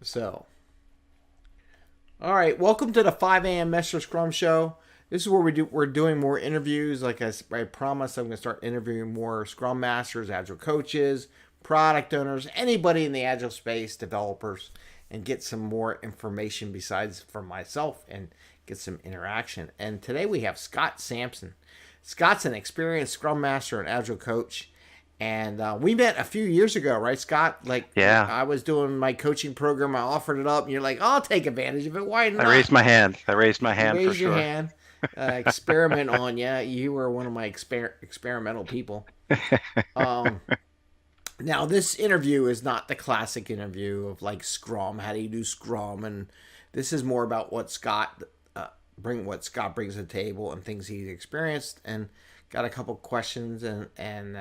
So, all right, welcome to the 5 a.m. Mester Scrum Show. This is where we're doing more interviews. Like I promised, I'm going to start interviewing more Scrum Masters, Agile Coaches, product owners, anybody in the Agile space, developers, and get some more information besides from myself and get some interaction. And today we have Scott Sampson. Scott's an experienced Scrum Master and Agile Coach. And we met a few years ago, right, Scott? Like, Yeah, I was doing my coaching program. I offered it up, and you're like, I'll take advantage of it. Why I not? raised my hand. I raised my You hand for raised your sure. hand. Experiment on you. You were one of my experimental people. Um, Now, this interview is not the classic interview of like Scrum. How do you do Scrum? And this is more about what Scott brings to the table and things he's experienced. And got a couple questions, and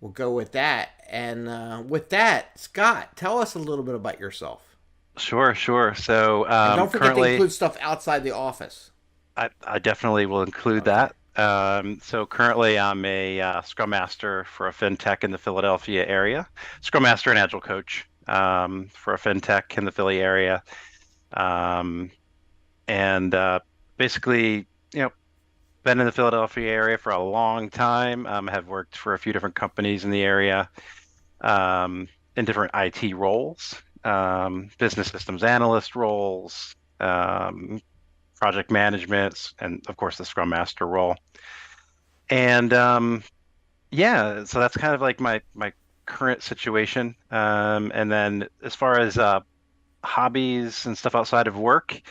we'll go with that. And with that, Scott, tell us a little bit about yourself. Sure, sure. So And don't forget to currently, include stuff outside the office. I definitely will include Okay. that. So currently, I'm a Scrum Master for a fintech in the Philadelphia area. Scrum Master and Agile Coach for a fintech in the Philly area. Um, and basically, you know, been in the Philadelphia area for a long time. Have worked for a few different companies in the area in different IT roles, business systems analyst roles, project management, and of course the Scrum Master role. And yeah, so that's kind of like my current situation. And then as far as hobbies and stuff outside of work,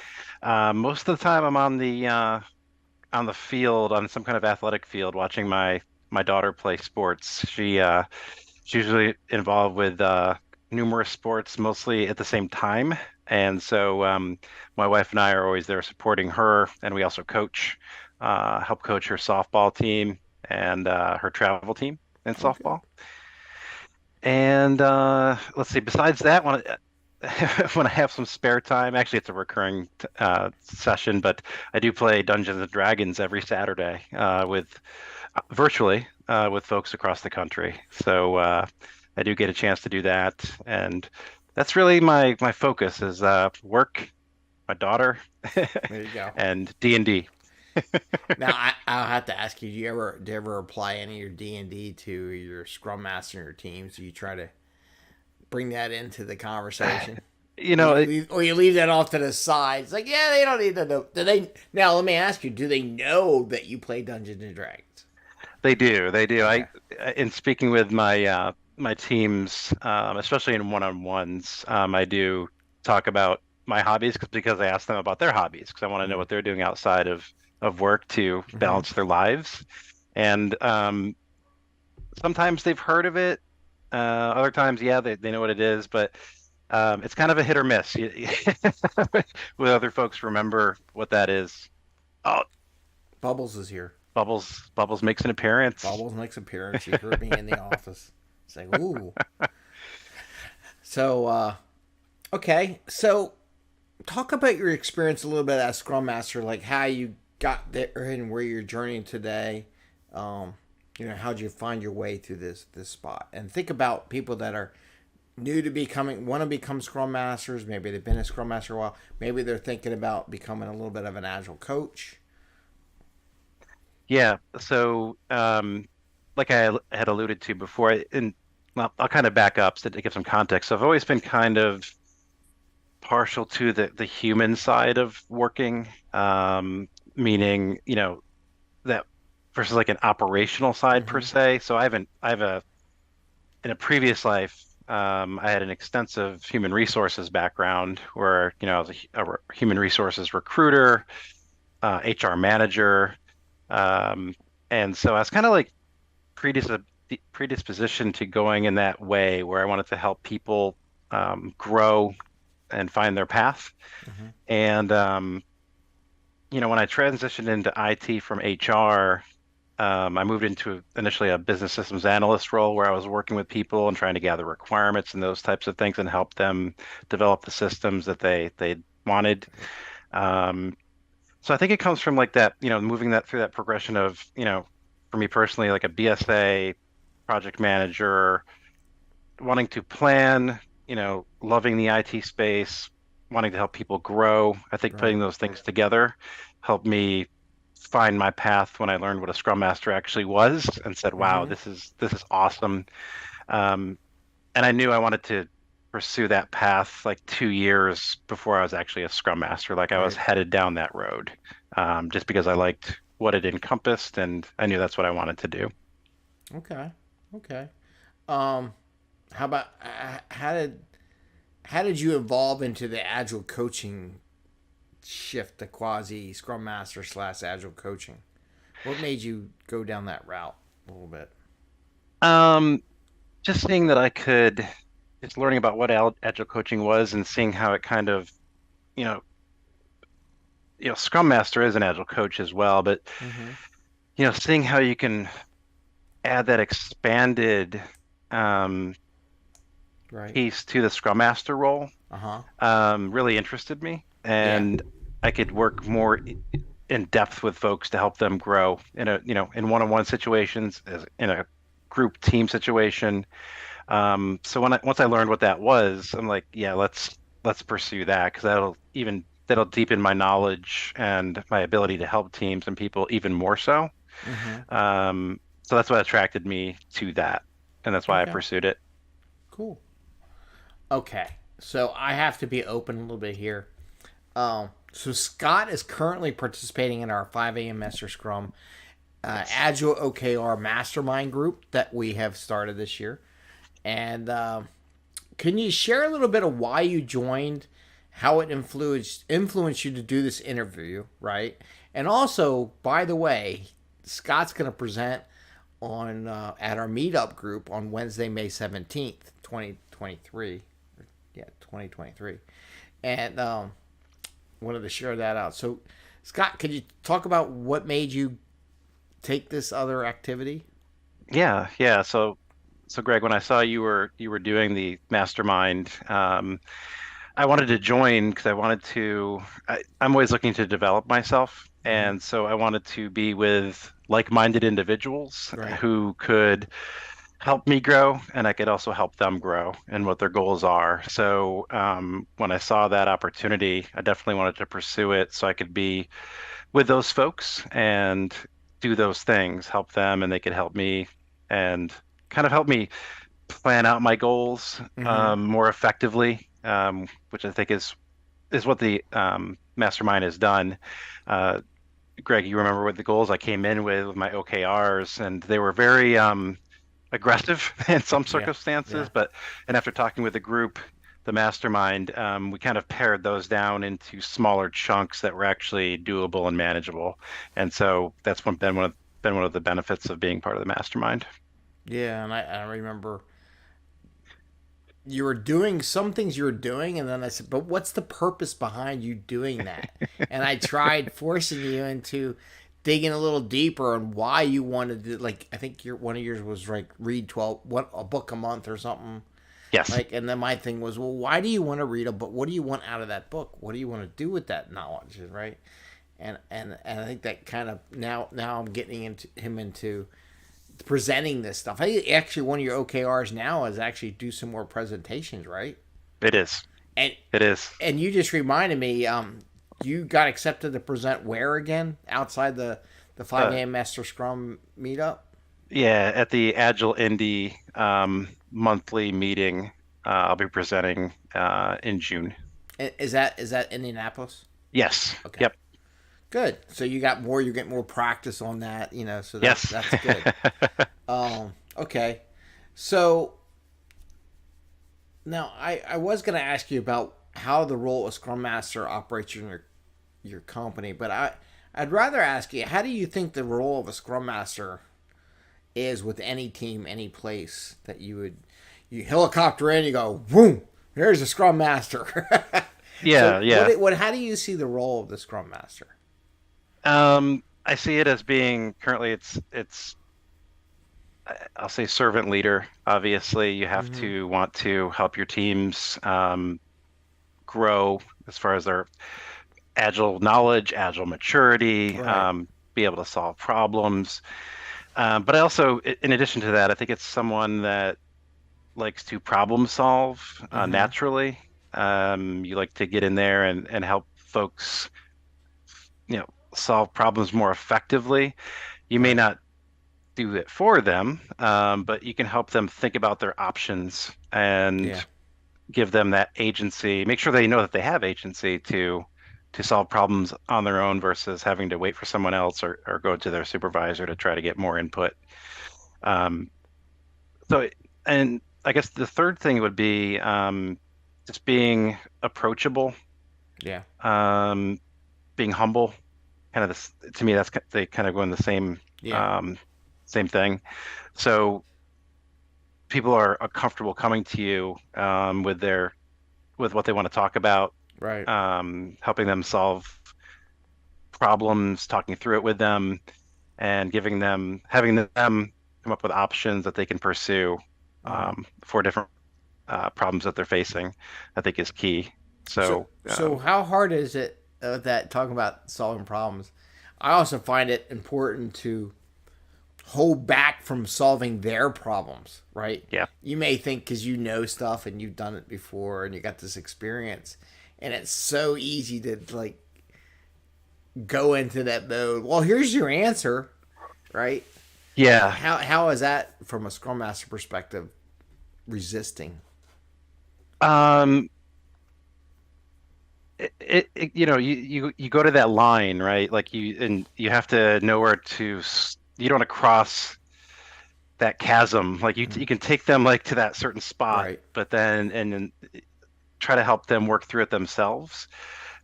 most of the time I'm on the field on some kind of athletic field watching my daughter play sports. She's usually involved with numerous sports, mostly at the same time. And so my wife and I are always there supporting her, and we also help coach her softball team and her travel team in Okay. softball. And let's see, besides that, when I have some spare time, actually it's a recurring session, but I do play Dungeons and Dragons every Saturday with virtually with folks across the country. So I do get a chance to do that, and that's really my focus is work, my daughter, There you go. and D&D. Now I'll have to ask you: do you ever apply any of your D&D to your Scrum Master and your teams? Do you try to bring that into the conversation? You Or know, you leave that off to the side. It's like, yeah, they don't need to know. Do they? Now, let me ask you: do they know that you play Dungeons and Dragons? they do, they do. Okay. In speaking with my teams, especially in one-on-ones, I do talk about my hobbies because I ask them about their hobbies because I want to know Mm-hmm. what they're doing outside of work to Mm-hmm. balance their lives. And sometimes they've heard of it. Other times, yeah, they know what it is, but it's kind of a hit or miss. With other folks remember what that is. Oh, Bubbles is here. Bubbles makes an appearance. Bubbles makes appearance. He heard me in the office. It's like, ooh. So, okay. So, talk about your experience a little bit as Scrum Master, like how you got there and where you're journeying today. Um, how'd you find your way through this spot? And think about people that are new to becoming, want to become Scrum Masters. Maybe they've been a Scrum Master a while. Maybe they're thinking about becoming a little bit of an Agile coach. Yeah. So, like I had alluded to before, and well, I'll kind of back up to give some context. So I've always been kind of partial to the human side of working, meaning, that versus like an operational side per Mm-hmm. se. So I have a in a previous life, I had an extensive human resources background where, I was a human resources recruiter, HR manager, um, and so I was kind of like predis predispositioned to going in that way where I wanted to help people grow and find their path. Mm-hmm. And when I transitioned into IT from HR, I moved into initially a business systems analyst role where I was working with people and trying to gather requirements and those types of things and help them develop the systems that they wanted. Um, so I think it comes from like that, moving that through that progression of, for me personally, like a BSA project manager, wanting to plan, loving the IT space, wanting to help people grow. I think Right. putting those things together helped me find my path when I learned what a Scrum Master actually was and said, "Wow, Mm-hmm. this is awesome." Um, and I knew I wanted to pursue that path like 2 years before I was actually a Scrum Master. Like I was Right. headed down that road, just because I liked what it encompassed, and I knew that's what I wanted to do. Okay. Okay. Um, how about how did you evolve into the agile coaching shift to quasi Scrum Master slash agile coaching? What made you go down that route a little bit? Um, just seeing that I could, just learning about what agile coaching was and seeing how it kind of, you know, Scrum Master is an agile coach as well, but Mm-hmm. seeing how you can add that expanded um, Right. piece to the Scrum Master role Uh huh. really interested me, Yeah. and I could work more in depth with folks to help them grow in one-on-one situations, as in a group team situation. So once I learned what that was, I'm like, yeah, let's pursue that because that'll deepen my knowledge and my ability to help teams and people even more so. Mm-hmm. So that's what attracted me to that, and that's why I Okay. pursued it. Cool. Okay. So I have to be open a little bit here. So Scott is currently participating in our 5 a.m. Mester Scrum Yes. Agile OKR Mastermind group that we have started this year. And can you share a little bit of why you joined, how it influenced you to do this interview, right? And also, by the way, Scott's going to present on at our Meetup group on Wednesday, May 17th, 2023. Yeah, 2023. And wanted to share that out. So, Scott, could you talk about what made you take this other activity? Yeah, yeah. So Greg, when I saw you were doing the mastermind, I wanted to join because I'm always looking to develop myself. Mm-hmm. And so I wanted to be with like-minded individuals Right. who could help me grow, and I could also help them grow and what their goals are. So when I saw that opportunity, I definitely wanted to pursue it so I could be with those folks and do those things, help them, and they could help me and kind of help me plan out my goals Mm-hmm. more effectively, which I think is what the mastermind has done. Uh, Greg, you remember what the goals I came in with my OKRs, and they were very aggressive in some Yeah. circumstances, Yeah. and after talking with the group, the mastermind, we kind of pared those down into smaller chunks that were actually doable and manageable. And so that's been one of the benefits of being part of the mastermind. Yeah. And I remember you were doing some things you were doing, and then I said, but what's the purpose behind you doing that? And I tried forcing you into digging a little deeper on why you wanted to, like, I think one of yours was like read 12 what a book a month or something. Yes, Like, and then my thing was, well, why do you want to read a book? What do you want out of that book? What do you want to do with that knowledge? Right. And I think that kind of now I'm getting into presenting this stuff. I think actually one of your OKRs now is actually do some more presentations, right? it is. And It is. and you just reminded me, you got accepted to present where again? Outside the 5 Uh, a.m. Master Scrum meetup? yeah, at the Agile Indie monthly meeting, I'll be presenting in June. Is that Indianapolis? Yes. Okay. Yep. Good. So you get more practice on that, so Yes. that's good. Okay. So now I was going to ask you about how the role of Scrum Master operates in your company, but I'd rather ask you, how do you think the role of a Scrum Master is with any team, any place that you helicopter in, you go, boom, there's a Scrum Master. So Yeah. Yeah. how do you see the role of the Scrum Master? I see it as being currently I'll say servant leader. Obviously, you have Mm-hmm. to want to help your teams grow as far as their agile knowledge, agile maturity, Right. be able to solve problems. But I also, in addition to that, I think it's someone that likes to problem solve Mm-hmm. naturally. You like to get in there and help folks, solve problems more effectively. You may Right. not do it for them, but you can help them think about their options and Yeah. give them that agency. Make sure they know that they have agency to solve problems on their own versus having to wait for someone else or go to their supervisor to try to get more input. Um, so, and I guess the third thing would be just being approachable, Yeah. um, being humble. Kind of this, to me, they kind of go in the Yeah. um, same thing. So people are comfortable coming to you with what they want to talk about, Right. helping them solve problems, talking through it with them, and having them come up with options that they can pursue Mm-hmm. for different problems that they're facing. I think is key. So, So so how hard is it that talking about solving problems? I also find it important to hold back from solving their problems, right? yeah, You may think because you know stuff and you've done it before and you got this experience, and it's so easy to like go into that mode. Well, here's your answer, right? yeah. How is that from a Scrum Master perspective resisting? Um, you go to that line, right? Like you have to know where you don't want to cross that chasm. Like Mm-hmm. you can take them like to that certain spot, Right. but then try to help them work through it themselves.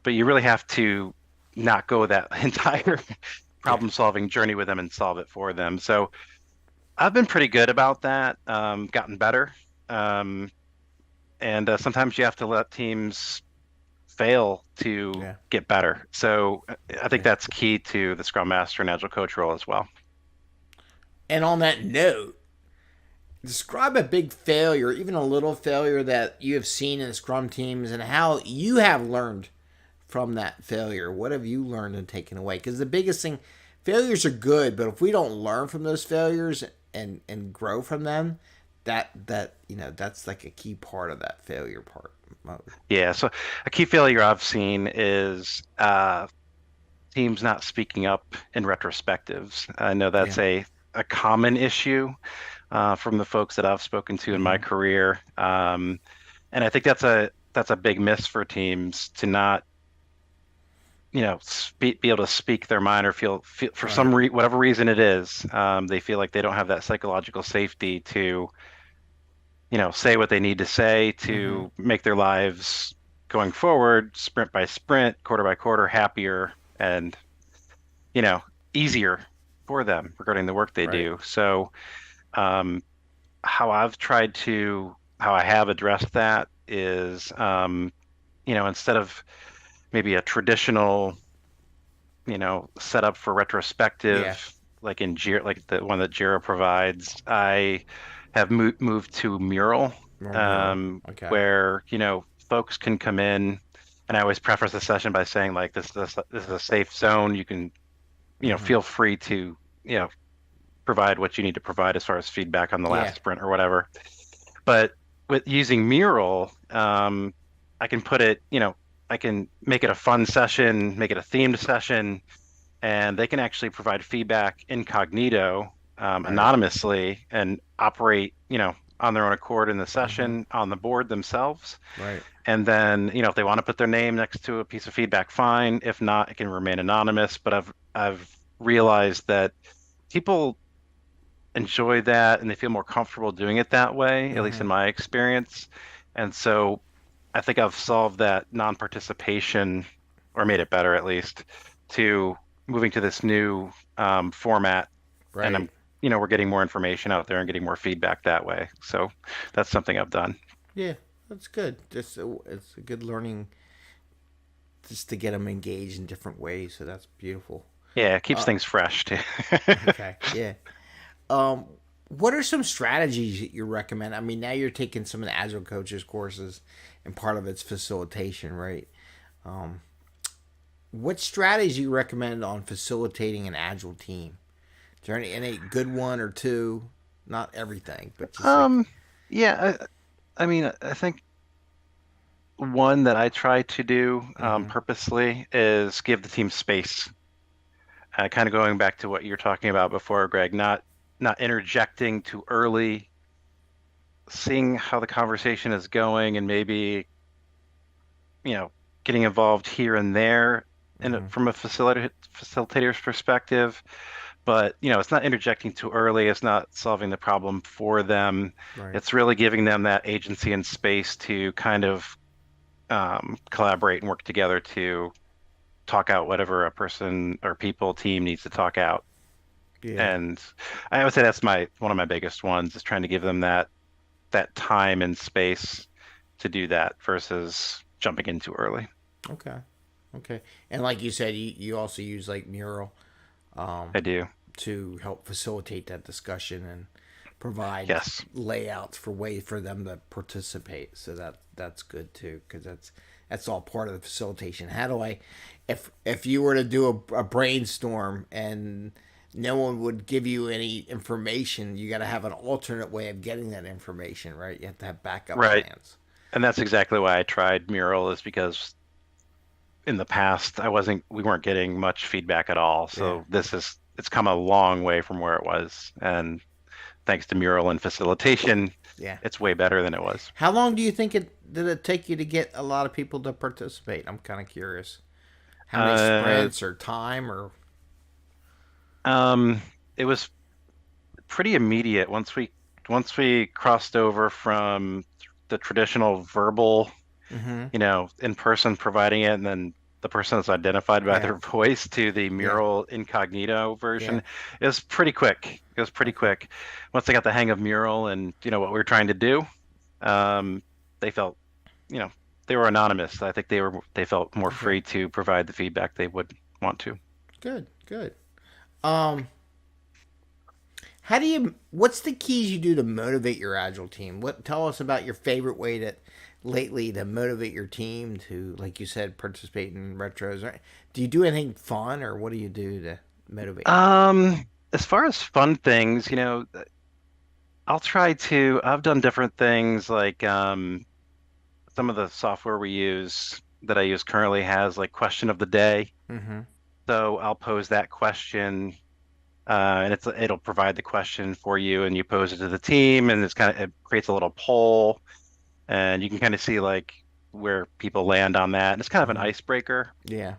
But you really have to not go that entire Yeah. problem solving journey with them and solve it for them. So I've been pretty good about that, gotten better. Um, and sometimes you have to let teams fail to Yeah. get better. So I think Yeah. that's key to the Scrum Master and Agile Coach role as well. And on that note, describe a big failure, even a little failure that you have seen in Scrum teams, and how you have learned from that failure. What have you learned and taken away? Because the biggest thing, failures are good, but if we don't learn from those failures and grow from them, that's like a key part of that failure part mode. Yeah. So a key failure I've seen is teams not speaking up in retrospectives. I know Yeah. that's a common issue from the folks that I've spoken to in my Mm-hmm. career. And I think that's a big miss for teams to not, be able to speak their mind or feel for Right. whatever reason it is, they feel like they don't have that psychological safety to, say what they need to say Mm-hmm. to make their lives going forward, sprint by sprint, quarter by quarter, happier and, you know, easier for them regarding the work they Right. do. So, um, how I have addressed that is, instead of maybe a traditional, setup for Yeah. retrospective, like in Jira, like the one that Jira provides, I have moved to Mural, More mural. Okay. where, folks can come in, and I always preface the session by saying like, this is a safe zone. You can, Mm-hmm. feel free to, provide what you need to provide as far as feedback on the Yeah. last sprint or whatever. But with using Mural, I can put it, I can make it a fun session, make it a themed session, and they can actually provide feedback incognito, Right. anonymously, and operate, on their own accord in the Mm-hmm. session on the board themselves. Right. And then, if they want to put their name next to a piece of feedback, fine. If not, it can remain anonymous. But I've realized that people enjoy that and they feel more comfortable doing it that way, at least Mm-hmm. in my experience. And so I think I've solved that non-participation, or made it better at least, to moving to this new format. And Right. we're getting more information out there and getting more feedback that way. So that's something I've done. Yeah, that's good. It's a good learning just to get them engaged in different ways. So that's beautiful. Yeah, it keeps Uh, things fresh too. okay, yeah. Um, what are some strategies that you recommend? I mean, now you're taking some of the Agile Coaches courses, and part of it's facilitation, right? Um, what strategies you recommend on facilitating an Agile team? Is there any good one or two? Not everything, but just like Um, Yeah, I mean, I think one that I try to do Mm-hmm. purposely is give the team space. Kind of going back to what you were talking about before, Greg, not interjecting too early, seeing how the conversation is going, and maybe, getting involved here and there, and Mm-hmm. from a facilitator's perspective. But it's not interjecting too early. It's not solving the problem for them. Right. It's really giving them that agency and space to kind of collaborate and work together to talk out whatever a person or people team needs to talk out. Yeah. And I would say that's my one of my biggest ones is trying to give them that time and space to do that versus jumping in too early. Okay. Okay. And like you said, you also use like Mural I do. to help facilitate that discussion and provide Yes. layouts for way for them to participate. So that's good too, because that's all part of the facilitation. How do I, if you were to do a brainstorm and no one would give you any information, you got to have an alternate way of getting that information, right? You have to have backup Right. plans. And that's exactly why I tried Mural is because in the past we weren't getting much feedback at all. Yeah. So it's come a long way from where it was. And thanks to Mural and facilitation, Yeah. it's way better than it was. How long do you think it did it take you to get a lot of people to participate? I'm kind of curious. How many Uh, sprints or time or um, it was pretty immediate once we crossed over from the traditional verbal, mm-hmm. in person providing it, and then the person is identified by Yeah. their voice to the Yeah. Mural incognito Yeah. version. It was pretty quick. It was pretty Okay. quick. Once I got the hang of Mural and what we were trying to do, um, they felt, you know, they were anonymous. I think they felt more Okay. free to provide the feedback they would want to. Good. Good. Um how do you what's the keys you do to motivate your agile team? What tell us about your favorite way that lately to motivate your team to, like you said, participate in retros? Do you do anything fun or what do you do to motivate them? As far as fun things, I've done different things like some of the software we use that I use currently has like question of the day. Mm-hmm. So I'll pose that question, and it'll provide the question for you, and you pose it to the team, and it creates a little poll, and you can kind of see like where people land on that. And it's kind of an Mm-hmm. icebreaker, Yeah.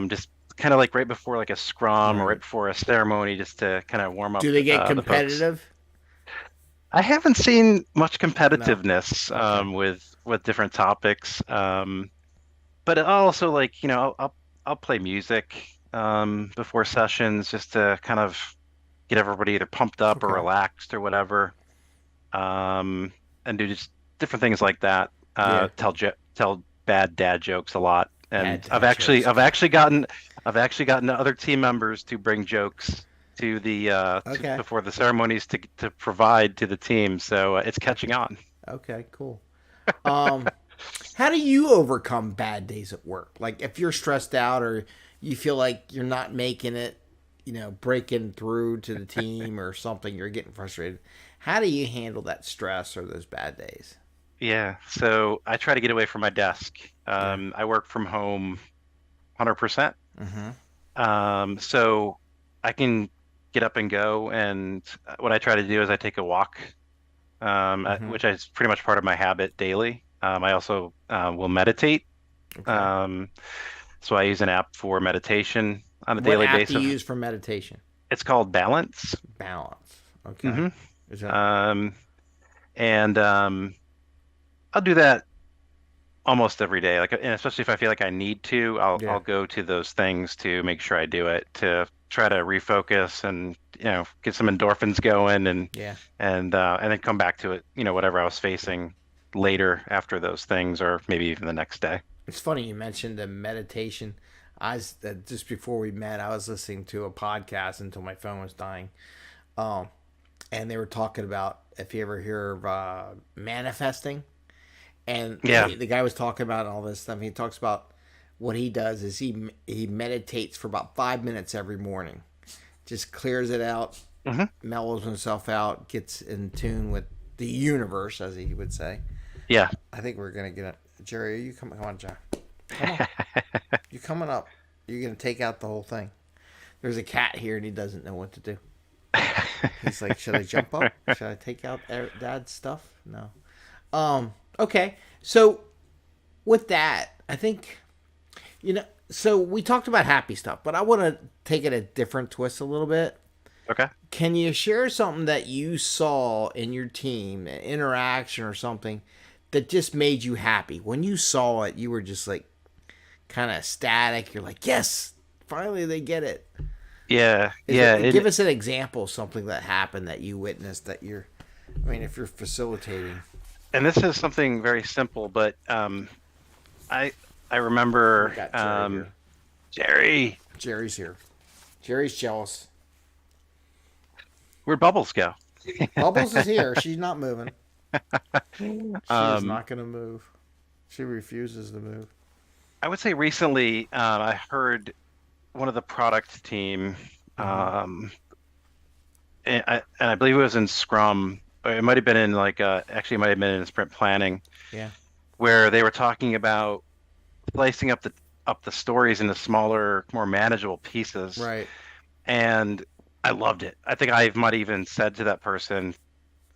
just kind of like right before like a scrum or right Right. before a ceremony, just to kind of warm up Do they get the folks. competitive? I haven't seen much No. competitiveness Okay. with different topics. But I'll also like, I'll play music before sessions just to kind of get everybody either pumped up or Okay. relaxed or whatever. And do just different things like that. Yeah. Tell bad dad jokes a lot. Bad And dad jokes. I've actually gotten other team members to bring jokes to Okay. before the ceremonies to provide to the team. So it's catching on. Okay. Cool. Um, how do you overcome bad days at work? Like if you're stressed out or you feel like you're not making it, breaking through to the team or something, you're getting frustrated. How do you handle that stress or those bad days? Yeah, so I try to get away from my desk. Yeah. I work from home 100%. Mm-hmm. So I can get up and go. And what I try to do is I take a walk, Mm-hmm. which is pretty much part of my habit daily. I also will meditate. Okay. Um, so I use an app for meditation on a What daily app do basis. you use for meditation? It's called Balance. Balance. Okay. hmm Is that Um, and I'll do that almost every day. Like, and especially if I feel like I need to, yeah. I'll go to those things to make sure I do it to try to refocus and get some endorphins going Yeah. and then come back to it. Whatever I was facing later after those things, or maybe even the next day. It's funny you mentioned the meditation. Just before we met, I was listening to a podcast until my phone was dying. Um, and they were talking about if you ever hear of manifesting, and Yeah. the guy was talking about all this stuff. He talks about what he does is he meditates for about 5 minutes every morning, just clears it out, hmm mellows himself out, gets in tune with the universe, as he would say. Yeah. I think we're gonna get it. Jerry, are you coming? Come on, Jack. Come on. You're coming up. You're gonna take out the whole thing. There's a cat here, and he doesn't know what to do. He's like, should I jump up? Should I take out Dad's stuff? No. Okay. So with that, I think, so we talked about happy stuff, but I want to take it a different twist a little bit. Okay. Can you share something that you saw in your team, an interaction or something that just made you happy? When you saw it, you were just like kind of ecstatic. You're like, yes, finally they get it. Yeah. Give us an example of something that happened that you witnessed that if you're facilitating. And this is something very simple, but I remember Jerry. Jerry's here. Jerry's jealous. Where'd Bubbles go? Bubbles is here. She's not moving. She is not going to move. She refuses to move. I would say recently I heard one of the product team, and I believe it was in Scrum. Or it might have been in actually it might have been in sprint planning. Yeah. Where they were talking about slicing up the stories into smaller, more manageable pieces. Right. And I loved it. I think I might even said to that person,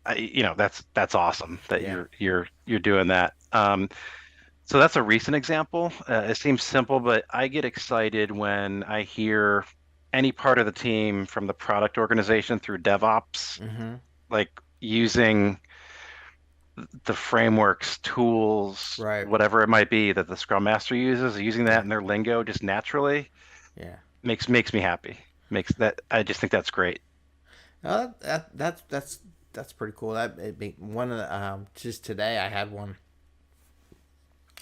that's awesome that you're doing that. So that's a recent example. It seems simple, but I get excited when I hear any part of the team from the product organization through DevOps, like using the frameworks, tools, right, whatever it might be that the Scrum Master uses, using that in their lingo just naturally. Yeah. Makes me happy. I just think that's great. That's pretty cool. One of the just today I had one.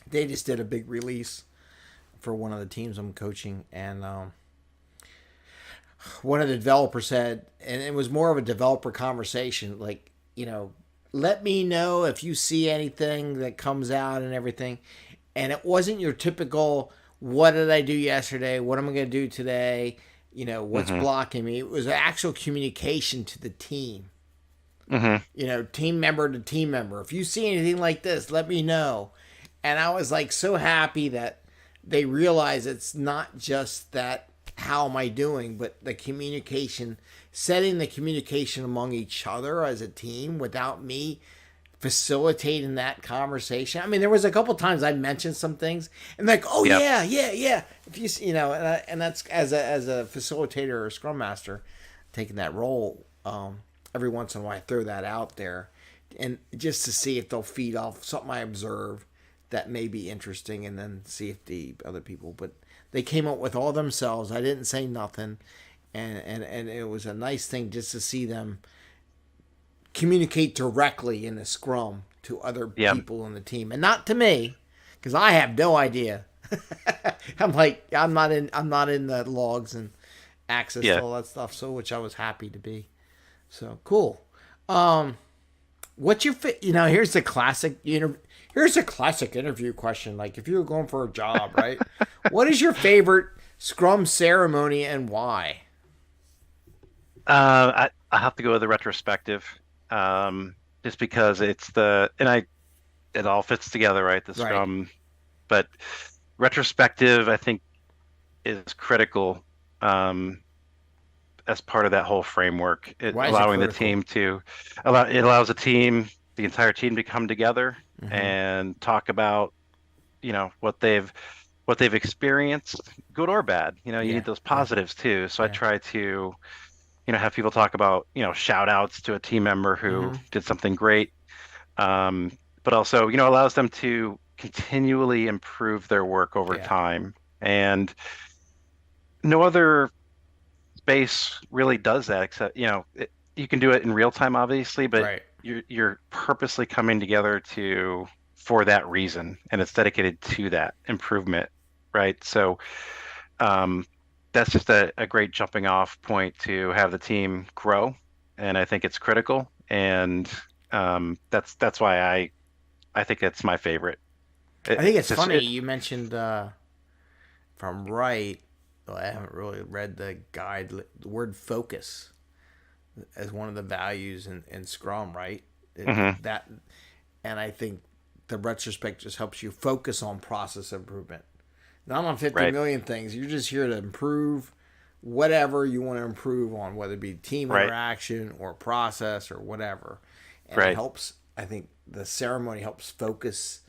They just did a big release for one of the teams I'm coaching, and one of the developers said, and it was more of a developer conversation, like, let me know if you see anything that comes out and everything. And it wasn't your typical, what did I do yesterday? What am I going to do today? What's blocking me? It was actual communication to the team. Team member to team member. If you see anything like this, let me know. And I was like so happy that they realize it's not just that, how am I doing, but the communication, setting the communication among each other as a team without me facilitating that conversation. I mean, there was a couple times I mentioned some things and like, oh yeah. If you and that's as a facilitator or a scrum master taking that role, every once in a while I throw that out there and just to see if they'll feed off something I observe that may be interesting, and then see if the other people, but they came up with all themselves. I didn't say nothing. And it was a nice thing just to see them communicate directly in a scrum to other people in the team, and not to me, because I have no idea. I'm not in the logs and access to all that stuff. So, which I was happy to be. So cool. What's your here's a classic interview question. Like if you were going for a job, right? What is your favorite Scrum ceremony and why? I have to go with the retrospective, just because it all fits together, right? The Scrum, right. But retrospective, I think, is critical as part of that whole framework. Allowing the team allows the entire team to come together and talk about, what they've experienced, good or bad. You need those positives too. So I try to, have people talk about, shout outs to a team member who did something great. But also, allows them to continually improve their work over time. And no other space really does that, except, you can do it in real time, obviously, but you're purposely coming together for that reason, and it's dedicated to that improvement, right? So that's just a great jumping off point to have the team grow, and I think it's critical, and that's why I think it's my favorite. I think it's funny you mentioned, if I'm right, well, I haven't really read the guide, the word focus as one of the values in Scrum, right? Mm-hmm. That, and I think the retrospect just helps you focus on process improvement, not on 50 Right. million things. You're just here to improve whatever you want to improve on, whether it be team Right. interaction or process or whatever. And it Right. helps, I think the ceremony helps focus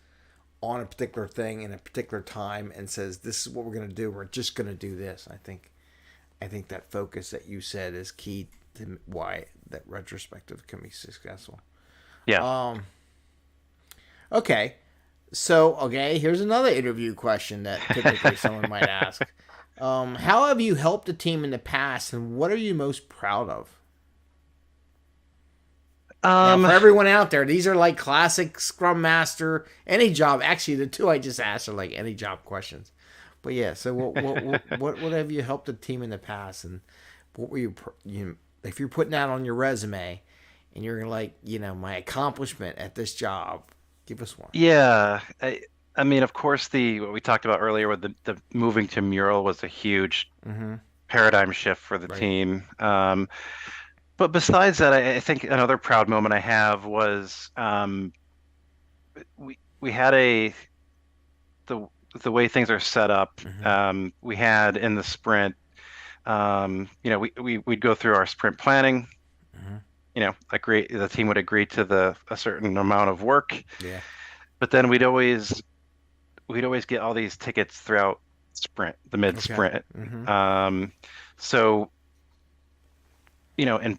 on a particular thing in a particular time and says, this is what we're going to do. We're just going to do this. I think that focus that you said is key to why that retrospective can be successful. Yeah. Okay. So, okay, here's another interview question that typically someone might ask. How have you helped a team in the past, and what are you most proud of? Now, Um, for everyone out there, these are like classic Scrum Master, any job. Actually, the two I just asked are like any job questions. But yeah, so what have you helped a team in the past, and what were you if you're putting that on your resume, and you're like, my accomplishment at this job, give us one. yeah. I mean, of course, the what we talked about earlier with the moving to mural was a huge Mm-hmm. paradigm shift for the Right. team. But besides that, I think another proud moment I have was we had the the way things are set up. Mm-hmm. We had in the sprint, we'd go through our sprint planning. Mm-hmm. Agree the team would agree to a certain amount of work, Yeah. but then we'd always get all these tickets throughout sprint, the mid Okay. sprint. Mm-hmm. So and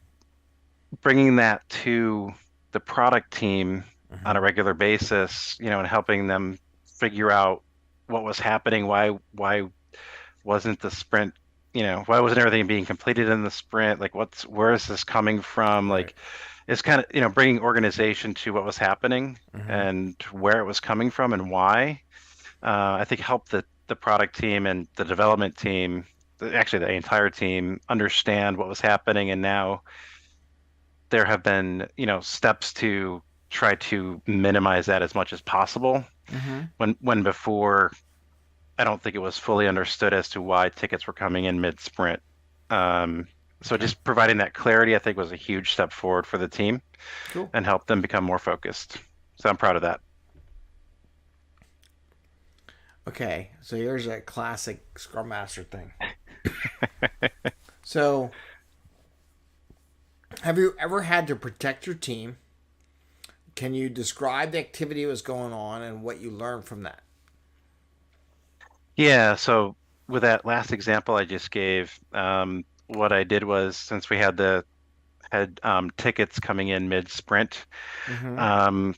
bringing that to the product team on Mm-hmm. a regular basis, and helping them figure out what was happening, why wasn't the sprint, why wasn't everything being completed in the sprint? Like, where is this coming from? Right. Like, it's kind of, bringing organization to what was happening Mm-hmm. and where it was coming from and why. I think helped the product team and the development team, actually the entire team, understand what was happening. And now there have been, steps to try to minimize that as much as possible. Mm-hmm. When before, I don't think it was fully understood as to why tickets were coming in mid sprint. So Okay. just providing that clarity, I think, was a huge step forward for the team Cool. and helped them become more focused. So I'm proud of that. Okay. So here's a classic Scrum Master thing. So, have you ever had to protect your team? Can you describe the activity that was going on and what you learned from that? Yeah. So with that last example I just gave, what I did was since we had tickets coming in mid sprint, Mm-hmm. um,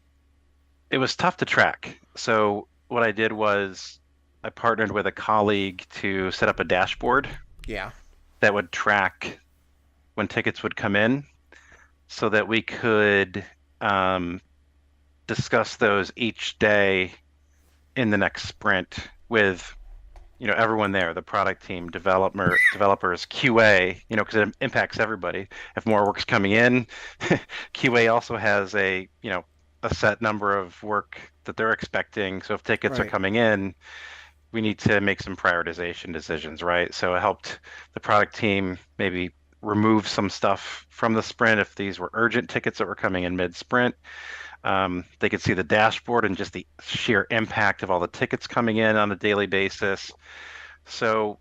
it was tough to track. So what I did was I partnered with a colleague to set up a dashboard Yeah. that would track when tickets would come in so that we could um, discuss those each day in the next sprint with everyone there, the product team, developers, QA, because it impacts everybody. If more work's coming in, QA also has a set number of work that they're expecting. So if tickets are Right. coming in, we need to make some prioritization decisions, right? So it helped the product team maybe remove some stuff from the sprint if these were urgent tickets that were coming in mid sprint. They could see the dashboard and just the sheer impact of all the tickets coming in on a daily basis. So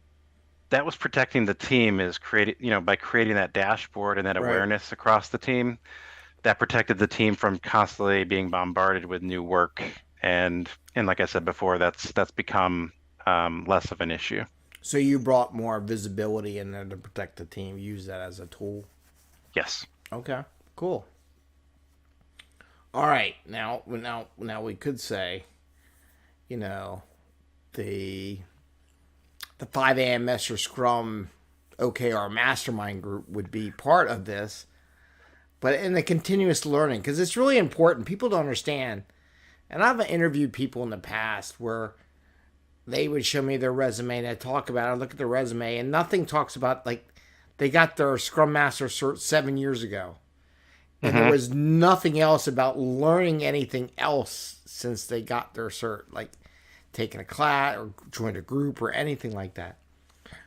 that was protecting the team is created, by creating that dashboard and that Right. awareness across the team. That protected the team from constantly being bombarded with new work. And like I said before, that's become less of an issue. So you brought more visibility in there to protect the team. Use that as a tool. Yes. Okay. Cool. All right. Now we could say, you know, the the 5 a.m. Mester Scrum OKR Mastermind group would be part of this, but in the continuous learning, because it's really important. People don't understand. And I've interviewed people in the past where they would show me their resume and I'd talk about it. I'd look at their resume and nothing talks about, like, they got their Scrum Master cert 7 years ago. And there Hmm. was nothing else about learning anything else since they got their cert, like taking a class or joined a group or anything like that.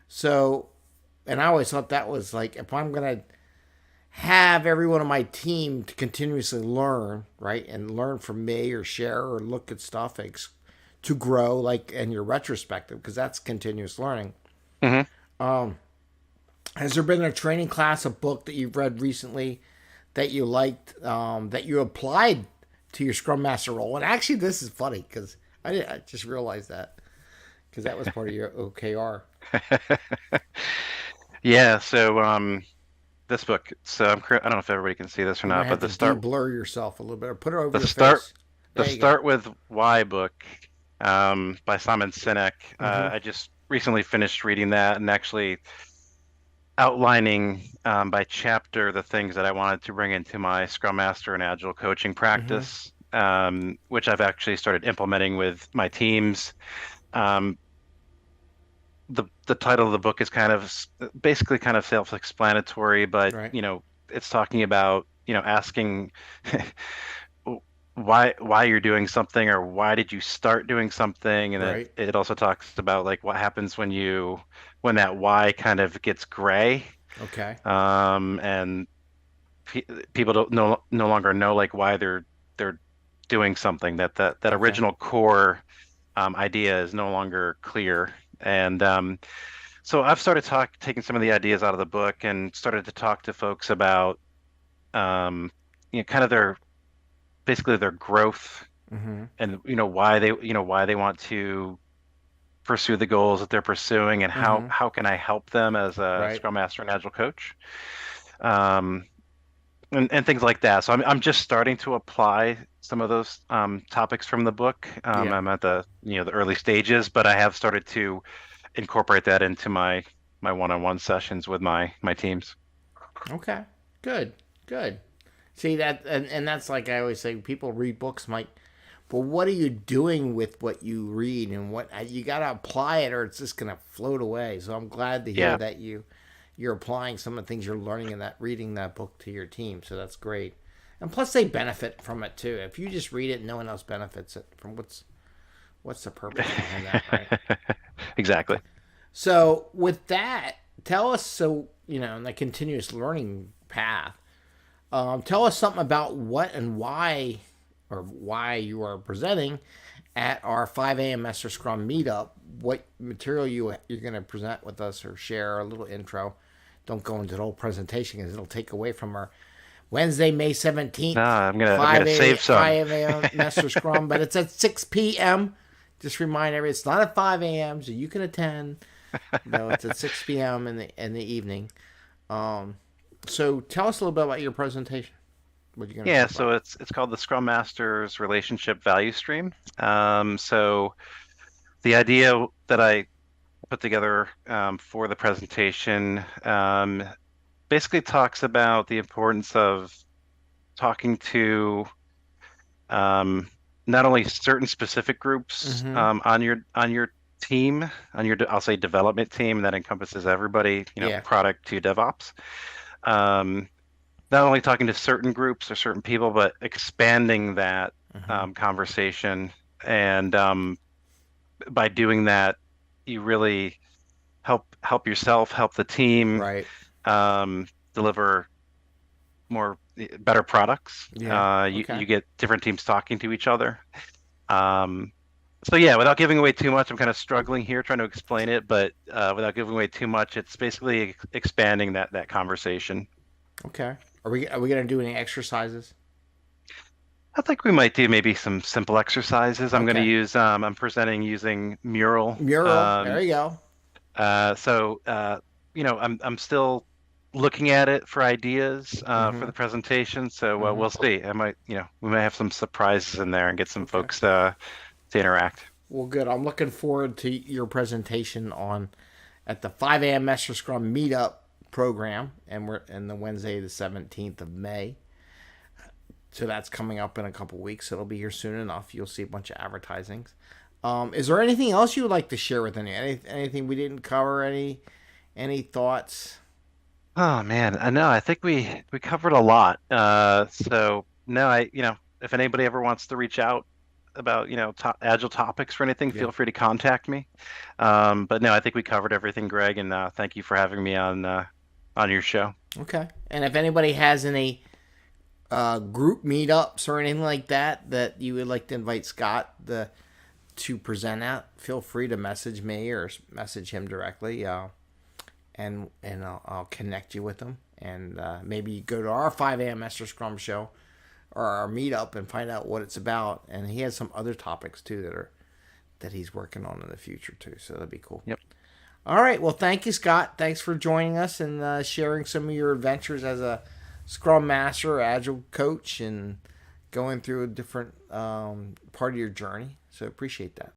So, and I always thought that was like, if I'm going to have everyone on my team to continuously learn, right? And learn from me or share or look at stuff to grow, like in your retrospective, because that's continuous learning. Hmm. Has there been a training class, a book that you've read recently that you liked, that you applied to your Scrum Master role? And actually, this is funny because I just realized that because that was part of your OKR. Yeah. So this book. So I don't know if everybody can see this or You might not, have but to de-blur yourself a little bit or put it over the your start face. the There you go. Start with Why book by Simon Sinek. Mm-hmm. I just recently finished reading that and actually outlining by chapter the things that I wanted to bring into my Scrum Master and Agile coaching Mm-hmm. practice, which I've actually started implementing with my teams. Um, the title of the book is basically kind of self-explanatory, but Right. it's talking about asking why you're doing something or why did you start doing something, and Right. it also talks about like what happens when that why kind of gets gray, Okay. and pe people don't no longer know like why they're doing something, that Okay. original core idea is no longer clear. And so I've started taking some of the ideas out of the book and started to talk to folks about um, kind of basically their growth, Mm-hmm. and why they want to pursue the goals that they're pursuing, and Mm-hmm. how can I help them as a Right. Scrum Master and Agile coach, um, and things like that. So I'm just starting to apply some of those topics from the book. Yeah. I'm at the early stages, but I have started to incorporate that into my one-on-one sessions with my teams. Okay. Good. Good. See that, and that's like I always say. People read books, Mike. But what are you doing with what you read, and what you got to apply it, or it's just gonna float away. So I'm glad to hear Yeah. that you're applying some of the things you're learning in that reading that book to your team. So that's great. And plus, they benefit from it too. If you just read it, no one else benefits it from what's the purpose behind that, right? Exactly. So with that, tell us in the continuous learning path. Tell us something about what and why, or why you are presenting at our 5 a.m. Mester Scrum Meetup. What material you're going to present with us or share, a little intro. Don't go into the whole presentation because it'll take away from our Wednesday, May No, 17th, I'm gonna 5 save a, some. 5 a.m. Mester Scrum, but it's at 6 p.m. Just remind everybody it's not at 5 a.m. so you can attend. No, it's at 6 p.m. in the evening. Um, so tell us a little bit about your presentation. What you're going to Yeah, talk so about? it's called the Scrum Master's Relationship Value Stream. So the idea that I put together for the presentation basically talks about the importance of talking to um, not only certain specific groups Mm-hmm. on your team, on your I'll say development team that encompasses everybody, Yeah. product to DevOps. Um, Not only talking to certain groups or certain people, but expanding that Mm-hmm. conversation. And by doing that, you really help yourself, help the team Right. deliver better products. Yeah. Okay. You get different teams talking to each other. Um, so yeah, without giving away too much, I'm kind of struggling here trying to explain it, but without giving away too much, it's basically expanding that conversation. Okay. Are we gonna do any exercises? I think we might do maybe some simple exercises. Okay. I'm presenting using Mural. Mural. There you go. So I'm still looking at it for ideas for Mm-hmm. the presentation. So Mm-hmm. we'll see. We might have some surprises in there and get some Okay. folks to interact. Well, good. I'm looking forward to your presentation on at the 5 a.m. Mester Scrum Meetup program, and we're in the Wednesday, the 17th of May. So that's coming up in a couple weeks. It'll be here soon enough. You'll see a bunch of advertisings. Is there anything else you would like to share with anything we didn't cover? Any thoughts? Oh man, I know. I think we covered a lot. So no, if anybody ever wants to reach out about agile topics for anything, Yeah. feel free to contact me. But no, I think we covered everything, Greg, and thank you for having me on your show. Okay. And if anybody has any group meetups or anything like that you would like to invite Scott to present at, feel free to message me or message him directly, and I'll connect you with him. And maybe you go to our 5 a.m. Mester Scrum show or our meetup and find out what it's about. And he has some other topics too that he's working on in the future too. So that'd be cool. Yep. All right. Well, thank you, Scott. Thanks for joining us and sharing some of your adventures as a Scrum Master, Agile Coach, and going through a different part of your journey. So appreciate that.